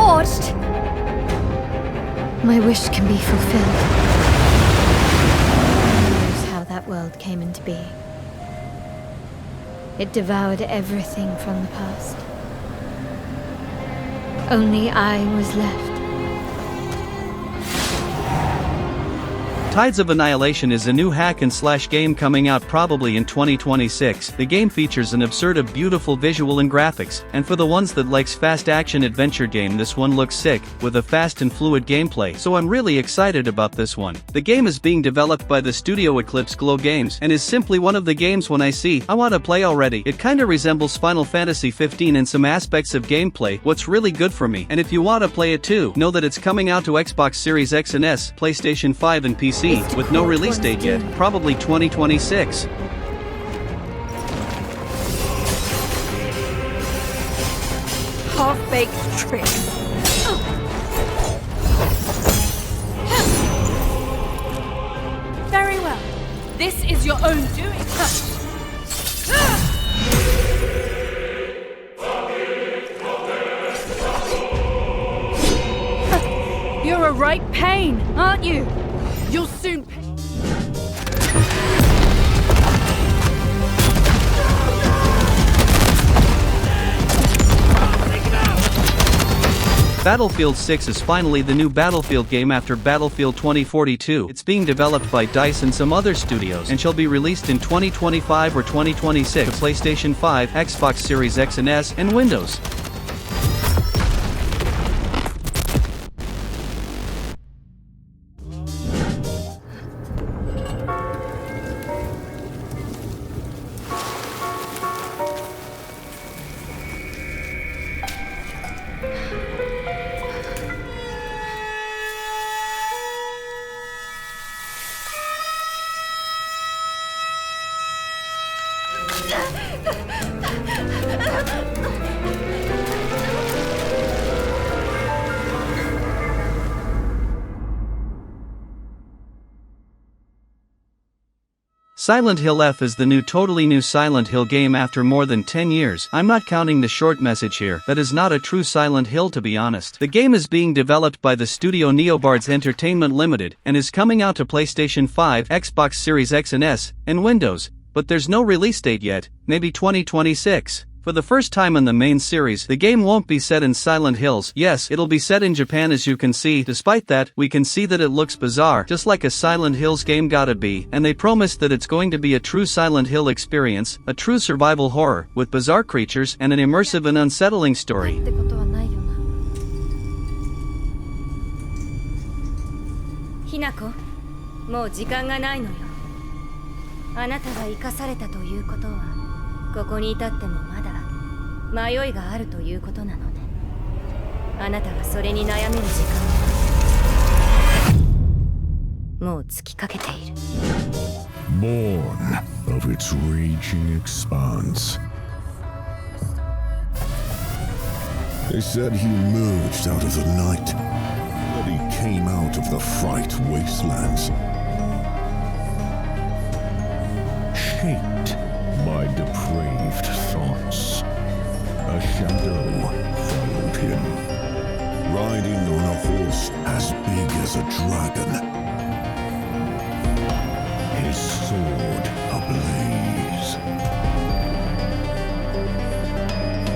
forged. My wish can be fulfilled. Who knows how that world came into being? It devoured everything from the past. Only I was left. Tides of Annihilation is a new hack-and-slash game coming out probably in 2026. The game features an absurd of beautiful visual and graphics, and for the ones that likes fast action adventure game, this one looks sick, with a fast and fluid gameplay, so I'm really excited about this one. The game is being developed by the studio Eclipse Glow Games, and is simply one of the games when I see, I want to play already. It kinda resembles Final Fantasy 15 in some aspects of gameplay, what's really good for me. And if you want to play it too, know that it's coming out to Xbox Series X and S, PlayStation 5 and PC. With no release date yet, probably 2026. Half-baked trick. Very well. This is your own doing. You're a right pain, aren't you? You'll soon pay. Battlefield 6 is finally the new Battlefield game after Battlefield 2042. It's being developed by DICE and some other studios, and shall be released in 2025 or 2026 to PlayStation 5, Xbox Series X and S, and Windows. Silent Hill F is the totally new Silent Hill game after more than 10 years. I'm not counting the short message here. That is not a true Silent Hill, to be honest. The game is being developed by the studio Neobards Entertainment Limited, and is coming out to PlayStation 5, Xbox Series X and S, and Windows, but there's no release date yet, maybe 2026. For the first time in the main series, the game won't be set in Silent Hills. Yes, it'll be set in Japan, as you can see. Despite that, we can see that it looks bizarre, just like a Silent Hills game gotta be, and they promised that it's going to be a true Silent Hill experience, a true survival horror, with bizarre creatures and an immersive and unsettling story. Hinako, もう時間がないのよ。あなたが生かされたということは、ここに至ってもまだ迷いがあるということなのね。あなたがそれに悩める時間はもう尽きかけている。Born of its raging expanse. They said he emerged out of the night, that he came out of the fright wastelands, shaped by depraved thoughts. A shadow followed him, riding on a horse as big as a dragon, his sword ablaze.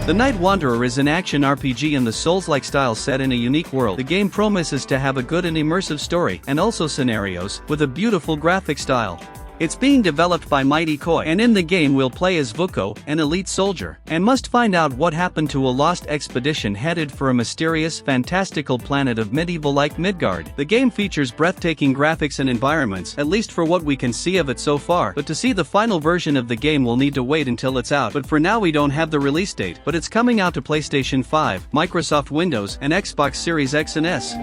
The Night Wanderer is an action RPG in the Souls-like style set in a unique world. The game promises to have a good and immersive story, and also scenarios, with a beautiful graphic style. It's being developed by Mighty Koi, and in the game we'll play as Vuko, an elite soldier, and must find out what happened to a lost expedition headed for a mysterious, fantastical planet of medieval-like Midgard. The game features breathtaking graphics and environments, at least for what we can see of it so far, but to see the final version of the game we'll need to wait until it's out. But for now we don't have the release date, but it's coming out to PlayStation 5, Microsoft Windows, and Xbox Series X and S.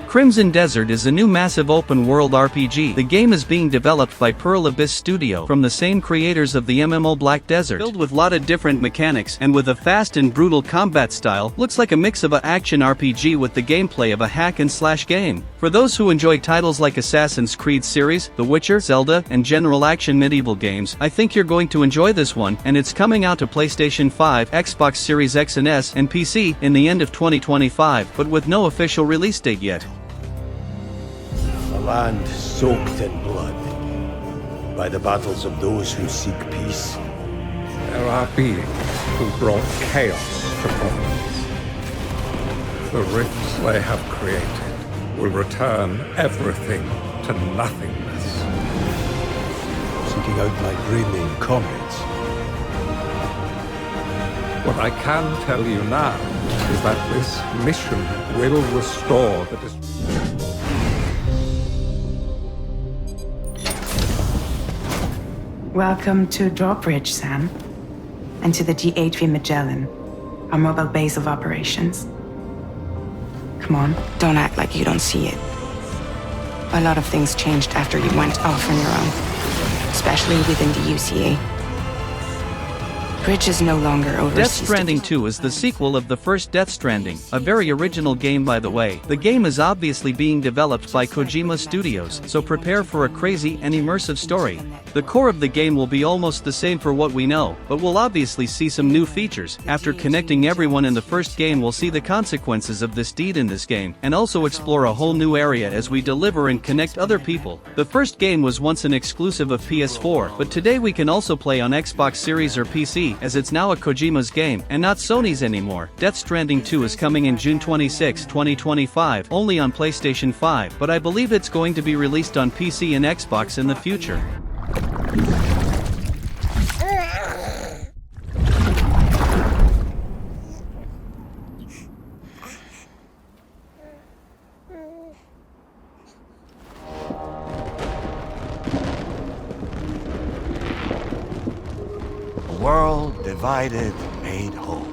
Crimson Desert is a new massive open-world RPG. The game is being developed by Pearl Abyss Studio from the same creators of the MMO Black Desert. Filled with lot of different mechanics and with a fast and brutal combat style, looks like a mix of a action RPG with the gameplay of a hack-and-slash game. For those who enjoy titles like Assassin's Creed series, The Witcher, Zelda, and general action medieval games, I think you're going to enjoy this one, and it's coming out to PlayStation 5, Xbox Series X and S, and PC in the end of 2025, but with no official release date yet. A land soaked in blood by the battles of those who seek peace. There are beings who brought chaos to Cronos. The rifts they have created will return everything to nothingness. Seeking out my Greenlane comrades. What I can tell you now is that this mission will restore the Welcome to Drawbridge, Sam. And to the GHV Magellan, our mobile base of operations. Come on, don't act like you don't see it. A lot of things changed after you went off on your own, especially within the UCA. Bridge is no longer overseas. Death Stranding 2 is the sequel of the first Death Stranding, a very original game by the way. The game is obviously being developed by Kojima Studios, so prepare for a crazy and immersive story. The core of the game will be almost the same for what we know, but we'll obviously see some new features. After connecting everyone in the first game, we'll see the consequences of this deed in this game, and also explore a whole new area as we deliver and connect other people. The first game was once an exclusive of PS4, but today we can also play on Xbox Series or PC, as it's now a Kojima's game, and not Sony's anymore. Death Stranding 2 is coming in June 26, 2025, only on PlayStation 5, but I believe it's going to be released on PC and Xbox in the future. World divided, made whole.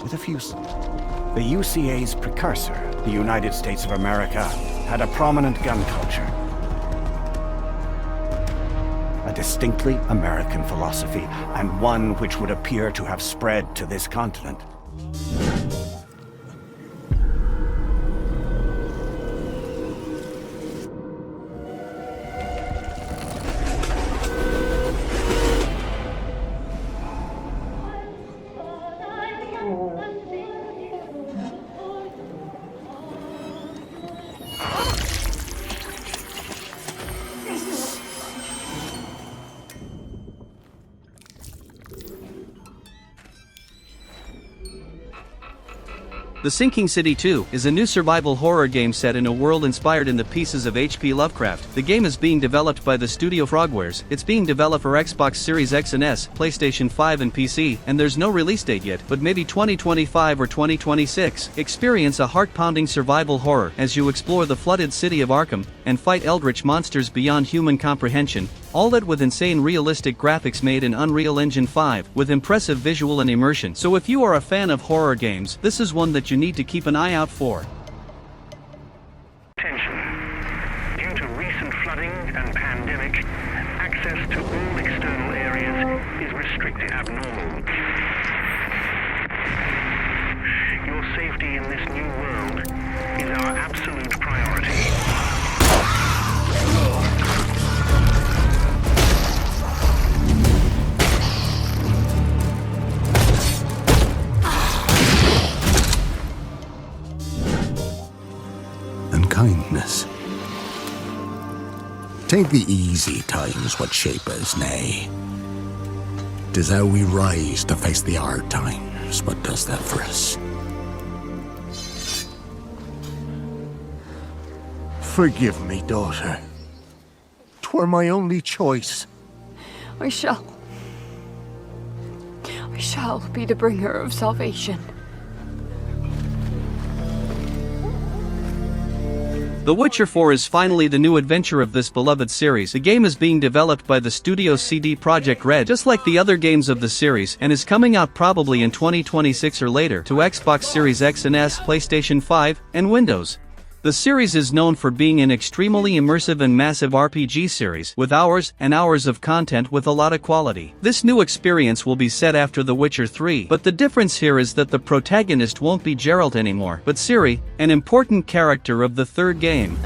With a few... The UCA's precursor, the United States of America, had a prominent gun culture. A distinctly American philosophy, and one which would appear to have spread to this continent. The Sinking City 2 is a new survival horror game set in a world inspired in the pieces of H.P. Lovecraft. The game is being developed by the studio Frogwares. It's being developed for Xbox Series X and S, PlayStation 5 and PC, and there's no release date yet, but maybe 2025 or 2026. Experience a heart-pounding survival horror as you explore the flooded city of Arkham and fight eldritch monsters beyond human comprehension. All that with insane realistic graphics made in Unreal Engine 5, with impressive visual and immersion. So if you are a fan of horror games, this is one that you need to keep an eye out for. Attention. Due to recent flooding and pandemic, access to all external areas is restricted abnormal. Your safety in this new world is our absolute priority. Kindness. Take the easy times what shape us, nay. 'Tis how we rise to face the hard times what does that for us. Forgive me, daughter. 'Twere my only choice. I shall be the bringer of salvation. The Witcher 4 is finally the new adventure of this beloved series. The game is being developed by the studio CD Projekt Red, just like the other games of the series, and is coming out probably in 2026 or later to Xbox Series X and S, PlayStation 5, and Windows. The series is known for being an extremely immersive and massive RPG series with hours and hours of content with a lot of quality. This new experience will be set after The Witcher 3, but the difference here is that the protagonist won't be Geralt anymore, but Ciri, an important character of the third game.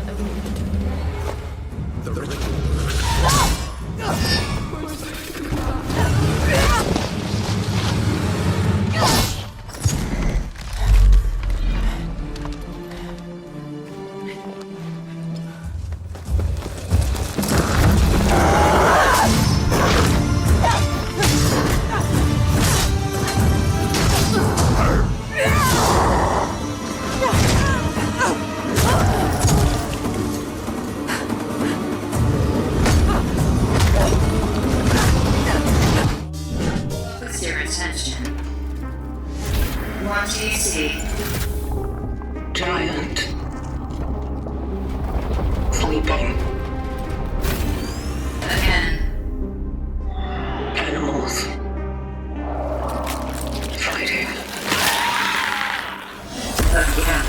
What do you see? Giant. Sleeping. Again. Animals. Fighting. Again.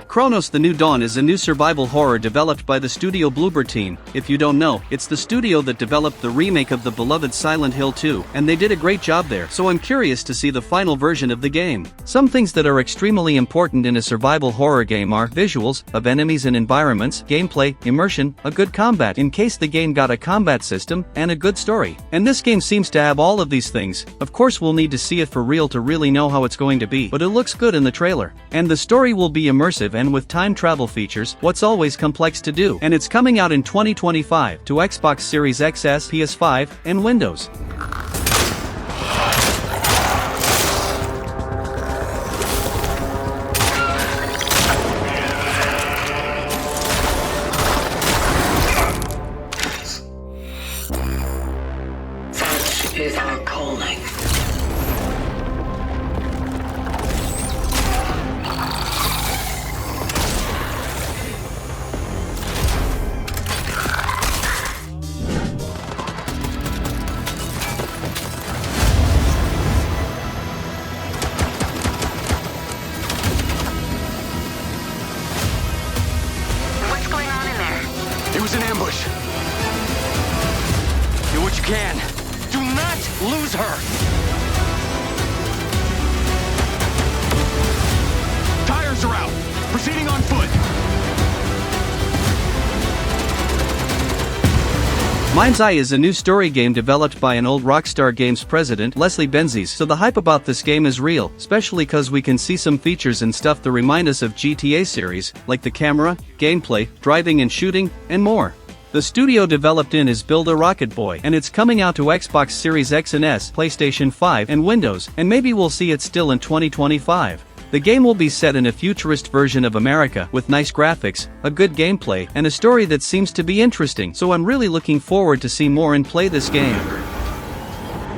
Cronos: The New Dawn is a new survival horror developed by the studio Bloober Team. If you don't know, it's the studio that developed the remake of the beloved Silent Hill 2, and they did a great job there, so I'm curious to see the final version of the game. Some things that are extremely important in a survival horror game are visuals of enemies and environments, gameplay, immersion, a good combat in case the game got a combat system, and a good story. And this game seems to have all of these things. Of course we'll need to see it for real to really know how it's going to be, but it looks good in the trailer. And the story will be immersive and with time travel features, what's always complex to do. And it's coming out in 2025 to Xbox Series XS, PS5, and Windows. Such is our calling. It was an ambush. Do what you can. Do not lose her. Tires are out. Proceeding on foot. Mindseye is a new story game developed by an old Rockstar Games president, Leslie Benzies, so the hype about this game is real, especially cause we can see some features and stuff that remind us of GTA series, like the camera, gameplay, driving and shooting, and more. The studio developed in is Build a Rocket Boy, and it's coming out to Xbox Series X and S, PlayStation 5, and Windows, and maybe we'll see it still in 2025. The game will be set in a futurist version of America, with nice graphics, a good gameplay, and a story that seems to be interesting, so I'm really looking forward to see more and play this game.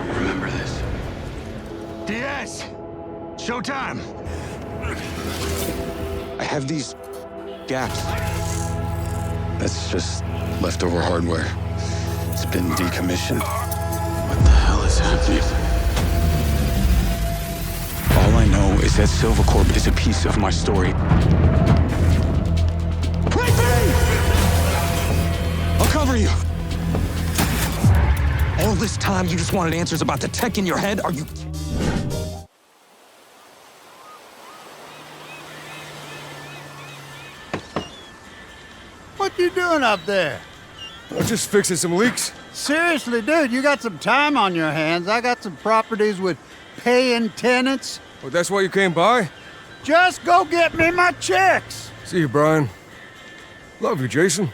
Remember this. DS! Showtime! I have these gaps. That's just leftover hardware. It's been decommissioned. What the hell is happening? All I know is that Silvercorp is a piece of my story. Wait for me! I'll cover you. All this time you just wanted answers about the tech in your head? Are you... What you doing up there? I'm just fixing some leaks. Seriously, dude, you got some time on your hands. I got some properties with paying tenants. Oh, that's why you came by? Just go get me my checks. See you, Brian. Love you, Jason.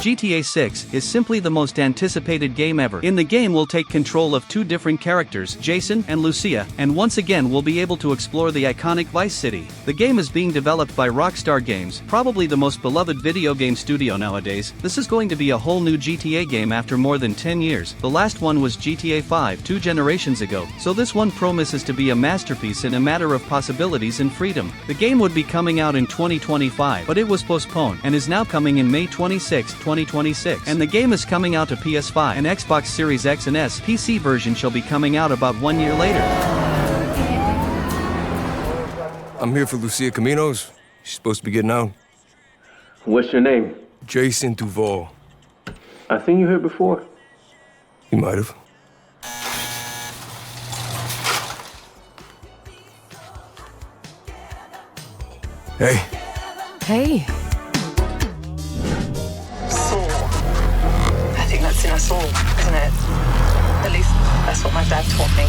GTA 6 is simply the most anticipated game ever. In the game we'll take control of two different characters, Jason and Lucia, and once again we'll be able to explore the iconic Vice City. The game is being developed by Rockstar Games, probably the most beloved video game studio nowadays. This is going to be a whole new GTA game after more than 10 years. The last one was GTA 5 2 generations ago, so this one promises to be a masterpiece in a matter of possibilities and freedom. The game would be coming out in 2025, but it was postponed and is now coming in May 26, 2026. And the game is coming out to PS5 and Xbox Series X and S. PC version shall be coming out about 1 year later. I'm here for Lucia Caminos. She's supposed to be getting out. What's your name? Jason Duval. I seen you here before. You might have. Hey. Hey. Saw. I think that's in us all, isn't it? At least that's what my dad taught me.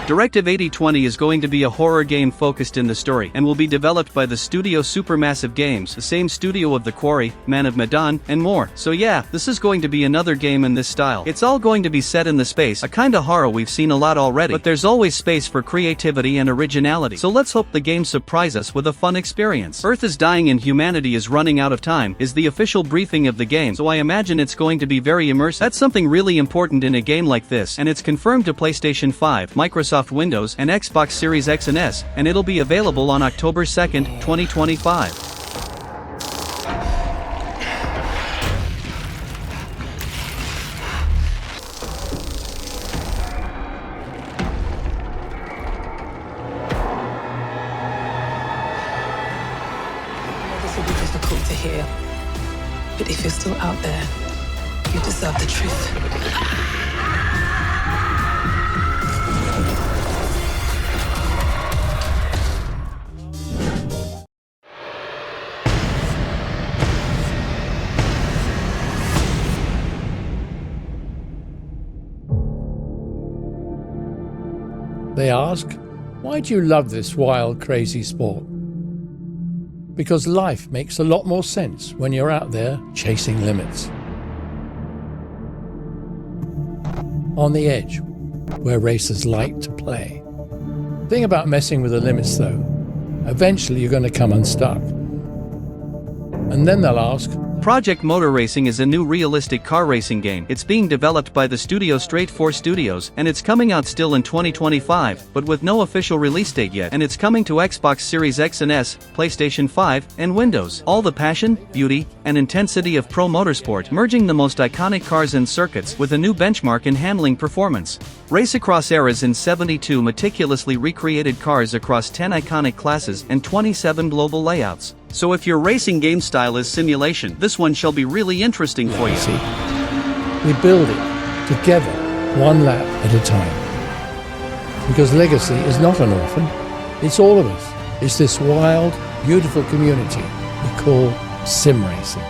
Directive 8020 is going to be a horror game focused in the story and will be developed by the studio Supermassive Games, the same studio of The Quarry, Man of Medan, and more. So yeah, this is going to be another game in this style. It's all going to be set in the space, a kind of horror we've seen a lot already, but there's always space for creativity and originality. So let's hope the game surprise us with a fun experience. Earth is dying and humanity is running out of time is the official briefing of the game, so I imagine it's going to be very immersive. That's something really important in a game like this, and it's confirmed to PlayStation 5, Microsoft Windows, and Xbox Series X and S, and it'll be available on October 2nd, 2025. This will be difficult to hear, but if you're still out there, you deserve the truth. They ask, why do you love this wild, crazy sport? Because life makes a lot more sense when you're out there chasing limits. On the edge, where racers like to play. The thing about messing with the limits though, eventually you're going to come unstuck. And then they'll ask, Project Motor Racing is a new realistic car racing game. It's being developed by the studio Straight 4 Studios, and it's coming out still in 2025, but with no official release date yet, and it's coming to Xbox Series X and S, PlayStation 5, and Windows. All the passion, beauty, and intensity of pro motorsport, merging the most iconic cars and circuits with a new benchmark in handling performance. Race across eras in 72 meticulously recreated cars across 10 iconic classes and 27 global layouts. So if your racing game style is simulation, this one shall be really interesting for you. See, we build it together, one lap at a time. Because Legacy is not an orphan, it's all of us. It's this wild, beautiful community we call sim racing.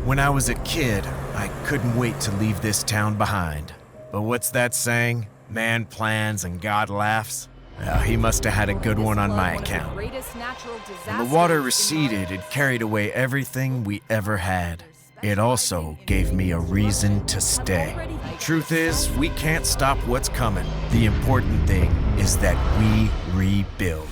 When I was a kid, I couldn't wait to leave this town behind. But what's that saying? Man plans and God laughs? Well, he must have had a good one on my account. When the water receded, it carried away everything we ever had. It also gave me a reason to stay. Truth is, we can't stop what's coming. The important thing is that we rebuild.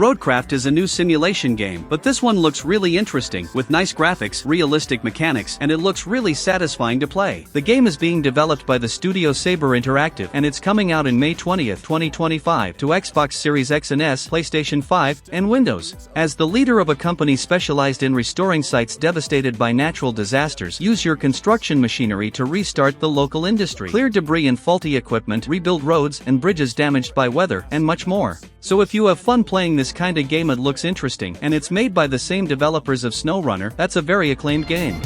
Roadcraft is a new simulation game, but this one looks really interesting, with nice graphics, realistic mechanics, and it looks really satisfying to play. The game is being developed by the studio Saber Interactive, and it's coming out in May 20th, 2025 to Xbox Series X and S, PlayStation 5, and Windows. As the leader of a company specialized in restoring sites devastated by natural disasters, use your construction machinery to restart the local industry, clear debris and faulty equipment, rebuild roads and bridges damaged by weather, and much more. So if you have fun playing this kind of game, it looks interesting, and it's made by the same developers of SnowRunner. That's a very acclaimed game.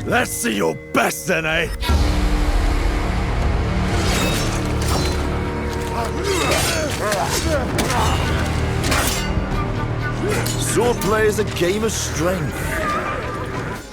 Let's see your best then, eh? Swordplay is a game of strength.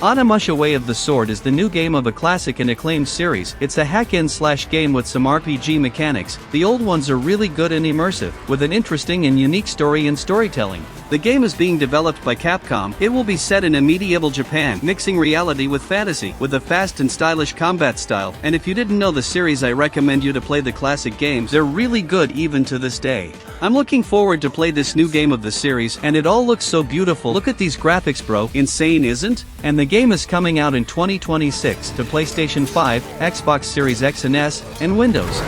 Onimusha Way of the Sword is the new game of a classic and acclaimed series. It's a hack-and-slash game with some RPG mechanics. The old ones are really good and immersive, with an interesting and unique story and storytelling. The game is being developed by Capcom. It will be set in a medieval Japan, mixing reality with fantasy, with a fast and stylish combat style. And if you didn't know the series, I recommend you to play the classic games. They're really good even to this day. I'm looking forward to play this new game of the series, and it all looks so beautiful. Look at these graphics, bro. Insane, isn't? And the game is coming out in 2026 to PlayStation 5, Xbox Series X and S, and Windows.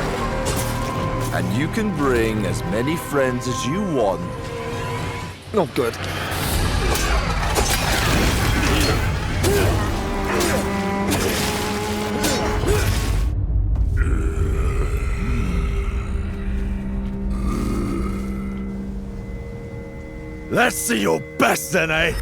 And you can bring as many friends as you want. Not good. Let's see your best then, eh?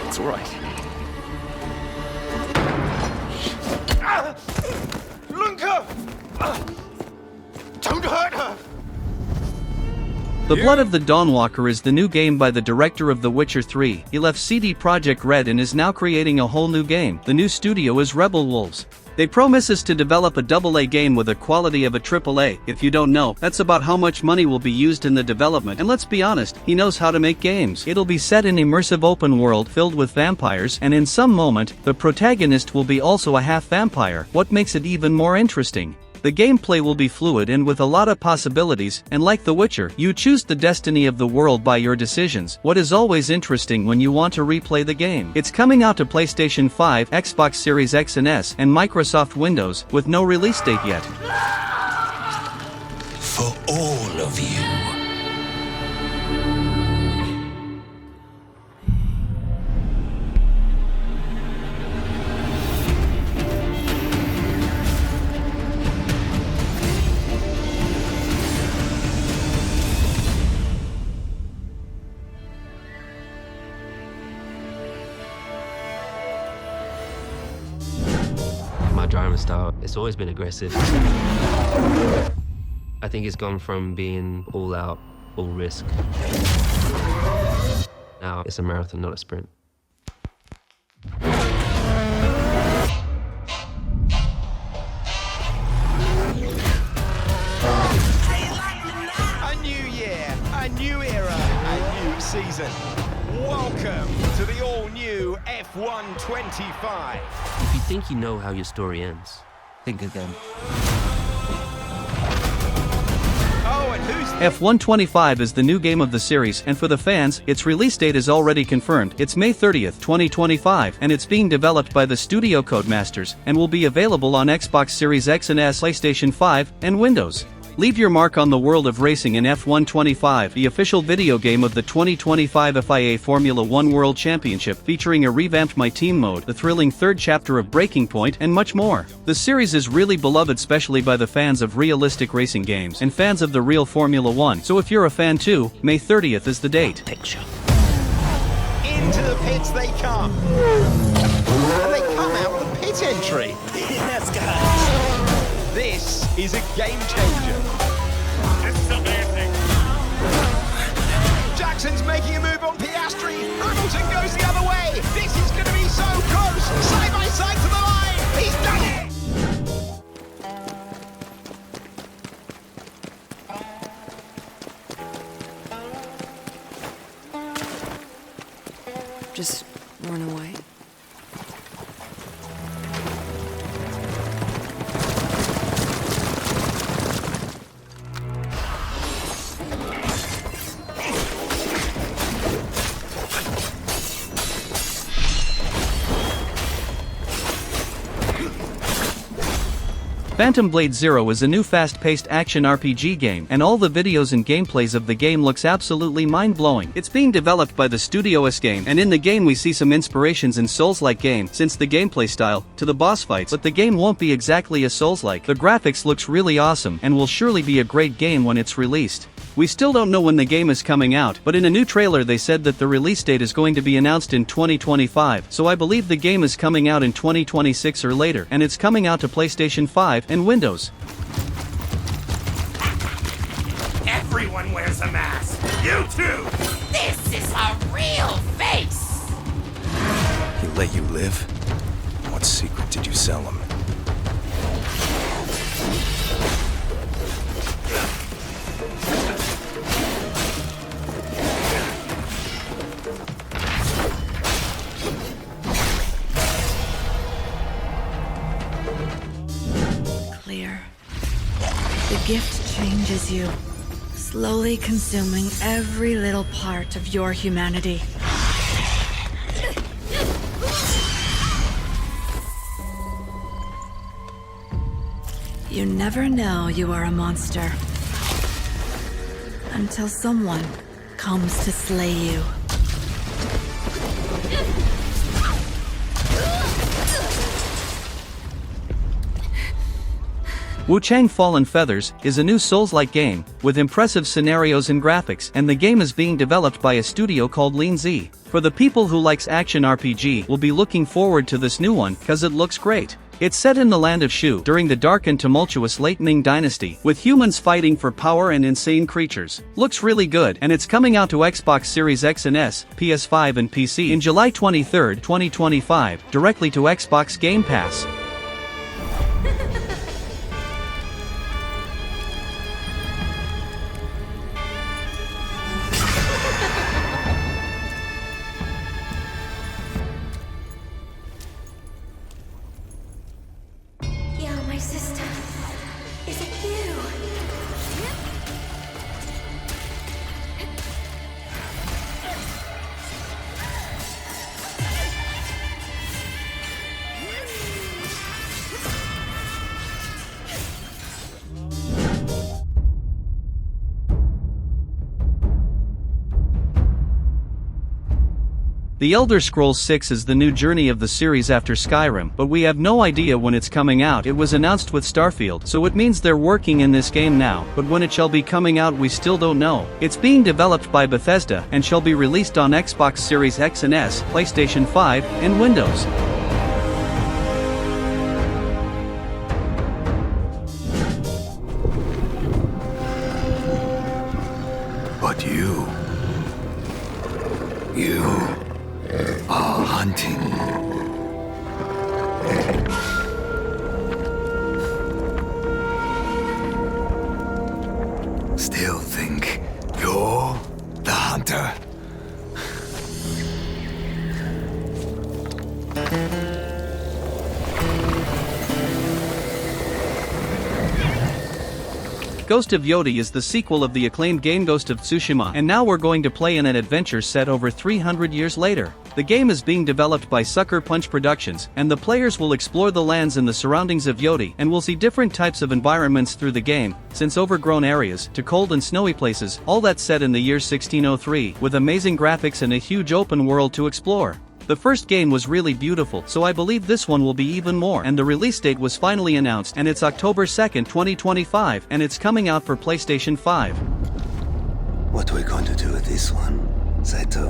It's all right. Lunka! Don't hurt her! The Blood of the Dawnwalker is the new game by the director of The Witcher 3. He left CD Projekt Red and is now creating a whole new game. The new studio is Rebel Wolves. They promise us to develop a AA game with the quality of a AAA. If you don't know, that's about how much money will be used in the development. And let's be honest, he knows how to make games. It'll be set in immersive open world filled with vampires, and in some moment, the protagonist will be also a half vampire. What makes it even more interesting? The gameplay will be fluid and with a lot of possibilities, and like The Witcher, you choose the destiny of the world by your decisions. What is always interesting when you want to replay the game. It's coming out to PlayStation 5, Xbox Series X and S, and Microsoft Windows, with no release date yet. For all of you. My driving style, it's always been aggressive. I think it's gone from being all out, all risk. Now it's a marathon, not a sprint. A new year, a new era, a new season. Welcome to the all-new F1 25. If you think you know how your story ends, think again. Oh Oh, and who's this? F125 is the new game of the series, and for the fans, its release date is already confirmed. It's May 30th, 2025, and it's being developed by the studio Codemasters, and will be available on Xbox Series X and S, PlayStation 5, and Windows. Leave your mark on the world of racing in F125, the official video game of the 2025 FIA Formula 1 World Championship, featuring a revamped My Team mode, the thrilling third chapter of Breaking Point, and much more. The series is really beloved, especially by the fans of realistic racing games and fans of the real Formula 1. So if you're a fan too, May 30th is the date. Into the pits they come. And they come out with a pit entry. Yes, guys. This is a game changer. This is amazing. Jackson's making a move on Piastri. Hamilton goes the other way. This is going to be so close. Side by side to the line. He's done it. Just run away. Phantom Blade Zero is a new fast-paced action RPG game, and all the videos and gameplays of the game looks absolutely mind-blowing. It's being developed by the Studio S game, and in the game we see some inspirations in Souls-like game, since the gameplay style, to the boss fights, but the game won't be exactly a Souls-like. The graphics looks really awesome, and will surely be a great game when it's released. We still don't know when the game is coming out, but in a new trailer they said that the release date is going to be announced in 2025, so I believe the game is coming out in 2026 or later, and it's coming out to PlayStation 5 and Windows. Everyone wears a mask. You too. This is a real face. He let you live? What secret did you sell him? Clear. The gift changes you, slowly consuming every little part of your humanity. You never know you are a monster until someone comes to slay you. Wuchang Fallen Feathers is a new Souls-like game, with impressive scenarios and graphics, and the game is being developed by a studio called Mindseye. For the people who likes action RPG will be looking forward to this new one, cause it looks great. It's set in the land of Shu during the dark and tumultuous late Ming dynasty, with humans fighting for power and insane creatures. Looks really good, and it's coming out to Xbox Series X and S, PS5 and PC in July 23, 2025, directly to Xbox Game Pass. The Elder Scrolls 6 is the new journey of the series after Skyrim, but we have no idea when it's coming out. It was announced with Starfield, so it means they're working in this game now, but when it shall be coming out we still don't know. It's being developed by Bethesda, and shall be released on Xbox Series X and S, PlayStation 5, and Windows. But you are hunting. Still think you're the hunter? Ghost of Yodi is the sequel of the acclaimed game Ghost of Tsushima, and now we're going to play in an adventure set over 300 years later. The game is being developed by Sucker Punch Productions, and the players will explore the lands and the surroundings of Yodi and will see different types of environments through the game, since overgrown areas to cold and snowy places, all that set in the year 1603, with amazing graphics and a huge open world to explore. The first game was really beautiful, so I believe this one will be even more, and the release date was finally announced, and it's October 2nd, 2025, and it's coming out for PlayStation 5. What are we going to do with this one, Saito?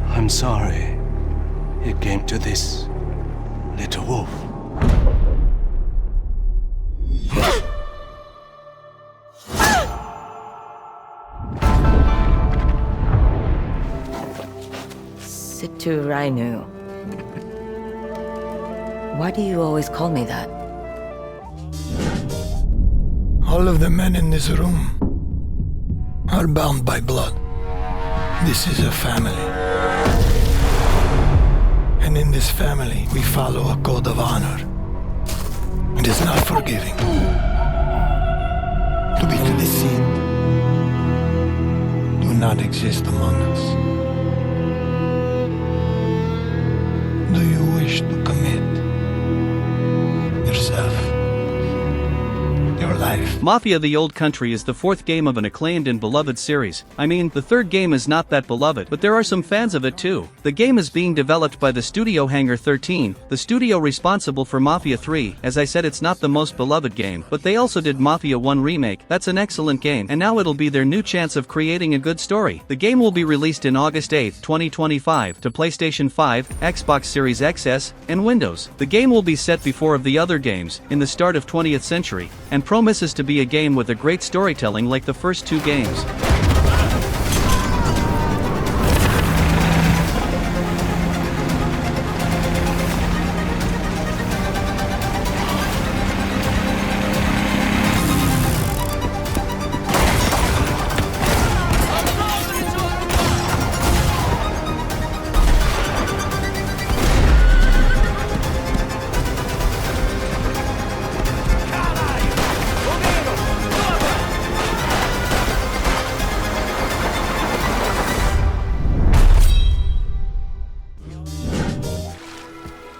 I'm sorry it came to this, little wolf. Situ Rainu. Why do you always call me that? All of the men in this room are bound by blood. This is a family. And in this family, we follow a code of honor. It is not forgiving. To be deceived do not exist among us. Do you wish to commit yourself, your life? Mafia: The Old Country is the fourth game of an acclaimed and beloved series. I mean, the third game is not that beloved, but there are some fans of it too. The game is being developed by the studio Hangar 13, the studio responsible for Mafia 3. As I said, it's not the most beloved game, but they also did Mafia 1 Remake. That's an excellent game, and now it'll be their new chance of creating a good story. The game will be released in August 8, 2025, to PlayStation 5, Xbox Series XS, and Windows. The game will be set before of the other games, in the start of 20th century, and promises to be a game with a great storytelling like the first two games.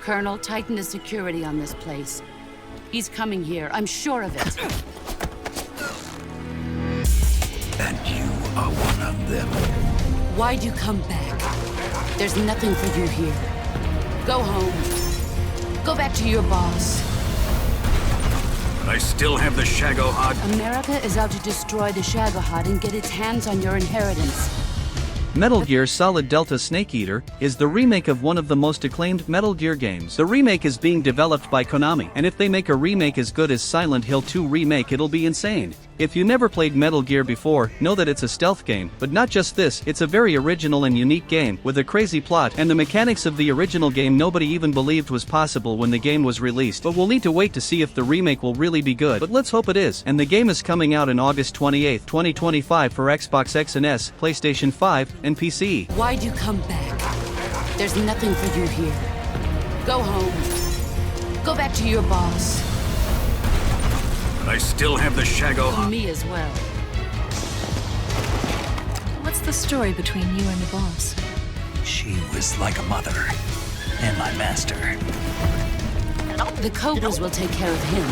Colonel, tighten the security on this place. He's coming here, I'm sure of it. And you are one of them. Why'd you come back? There's nothing for you here. Go home. Go back to your boss. But I still have the Shagohod. America is out to destroy the Shagohod and get its hands on your inheritance. Metal Gear Solid Delta Snake Eater is the remake of one of the most acclaimed Metal Gear games. The remake is being developed by Konami, and if they make a remake as good as Silent Hill 2 Remake, it'll be insane. If you never played Metal Gear before, know that it's a stealth game, but not just this, it's a very original and unique game, with a crazy plot, and the mechanics of the original game nobody even believed was possible when the game was released. But we'll need to wait to see if the remake will really be good, but let's hope it is. And the game is coming out on August 28, 2025 for Xbox X and S, PlayStation 5, and PC. Why'd you come back? There's nothing for you here. Go home. Go back to your boss. But I still have the Shagohod. Me as well. What's the story between you and the boss? She was like a mother, and my master. The Cobras will take care of him.